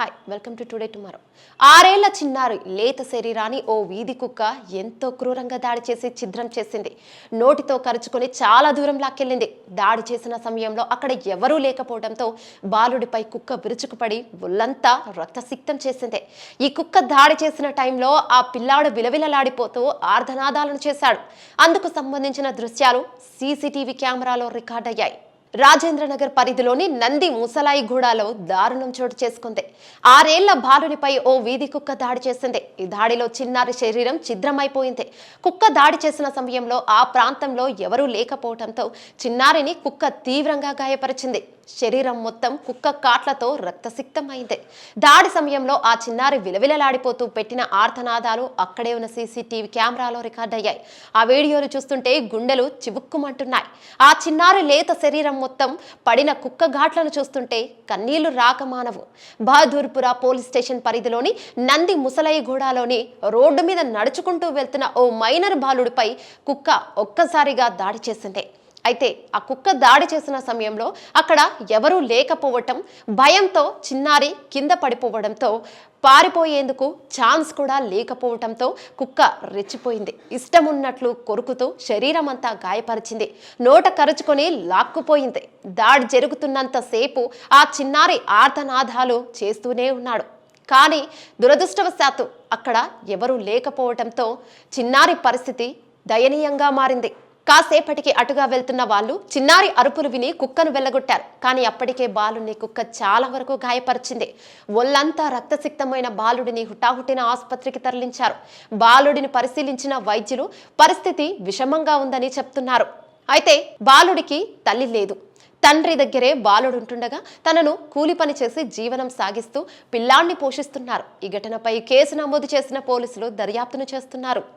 Hi welcome to today tomorrow. 6 ఏళ్ల చిన్నారి లేత శరీరాన్ని ఓ వీధి కుక్క ఎంతో క్రూరంగా దాడి చేసి ఛిద్రం చేసింది. నోటితో కరుచుకొని చాలా దూరం లాక్కెళ్ళింది. దాడి చేసిన సమయంలో అక్కడ ఎవరూ లేకపోవడంతో బాలుడిపై కుక్క విరుచుకుపడి ఒళ్లంతా రక్తసిక్తం చేసింది. ఈ కుక్క దాడి చేసిన టైంలో ఆ పిల్లాడు విలవిలలాడిపోతూ ఆర్ధనాదాలను చేశాడు. అందుకు సంబంధించిన దృశ్యాలు సీసీటీవీ కెమెరాలో రికార్డయ్యాయి. రాజేంద్రనగర్ పరిధిలోని నంది ముసలాయిగూడలో దారుణం చోటు చేసుకుంది. 6 ఏళ్ల బాలునిపై ఓ వీధి కుక్క దాడి చేసింది. ఈ దాడిలో చిన్నారి శరీరం ఛిద్రమైపోయింది. కుక్క దాడి చేసిన సమయంలో ఆ ప్రాంతంలో ఎవరూ లేకపోవడంతో చిన్నారిని కుక్క తీవ్రంగా గాయపరిచింది. శరీరం మొత్తం కుక్క కాట్లతో రక్తసిక్తమైంది. దాడి సమయంలో ఆ చిన్నారి విలవిలలాడిపోతూ పెట్టిన ఆర్తనాదాలు అక్కడే ఉన్న సీసీటీవీ కెమెరాలో రికార్డయ్యాయి. ఆ వీడియోలు చూస్తుంటే గుండెలు చివుక్కుమంటున్నాయి. ఆ చిన్నారి లేత శరీరం మొత్తం పడిన కుక్క ఘాట్లను చూస్తుంటే కన్నీళ్లు రాకమానవు. బహదూర్పుర పోలీస్ స్టేషన్ పరిధిలోని నంది ముసలయ్యగూడలోని రోడ్డు మీద నడుచుకుంటూ వెళ్తున్న ఓ మైనర్ బాలుడిపై కుక్క ఒక్కసారిగా దాడి చేసింది. అయితే ఆ కుక్క దాడి చేసిన సమయంలో అక్కడ ఎవరూ లేకపోవటం, భయంతో చిన్నారి కింద పడిపోవడంతో పారిపోయేందుకు ఛాన్స్ కూడా లేకపోవడంతో కుక్క రెచ్చిపోయింది. ఇష్టమున్నట్లు కొరుకుతూ శరీరం అంతా గాయపరిచింది. నోట కరుచుకొని లాక్కుపోయింది. దాడి జరుగుతున్నంతసేపు ఆ చిన్నారి ఆర్తనాదాలు చేస్తూనే ఉన్నాడు. కానీ దురదృష్టవశాత్తు అక్కడ ఎవరూ లేకపోవడంతో చిన్నారి పరిస్థితి దయనీయంగా మారింది. కాసేపటికి అటుగా వెళ్తున్న వాళ్ళు చిన్నారి అరుపులు విని కుక్కను వెళ్ళగొట్టారు. కానీ అప్పటికే బాలుడిని కుక్క చాలా వరకు గాయపరిచింది. ఒళ్లంతా రక్తసిక్తమైన బాలుడిని హుటాహుటిన ఆసుపత్రికి తరలించారు. బాలుడిని పరిశీలించిన వైద్యులు పరిస్థితి విషమంగా ఉందని చెప్తున్నారు. అయితే బాలుడికి తల్లి లేదు. తండ్రి దగ్గరే బాలుడుంటుండగా తనను కూలి పని చేసి జీవనం సాగిస్తూ పిల్లాన్ని పోషిస్తున్నారు. ఈ ఘటనపై కేసు నమోదు చేసిన పోలీసులు దర్యాప్తును చేస్తున్నారు.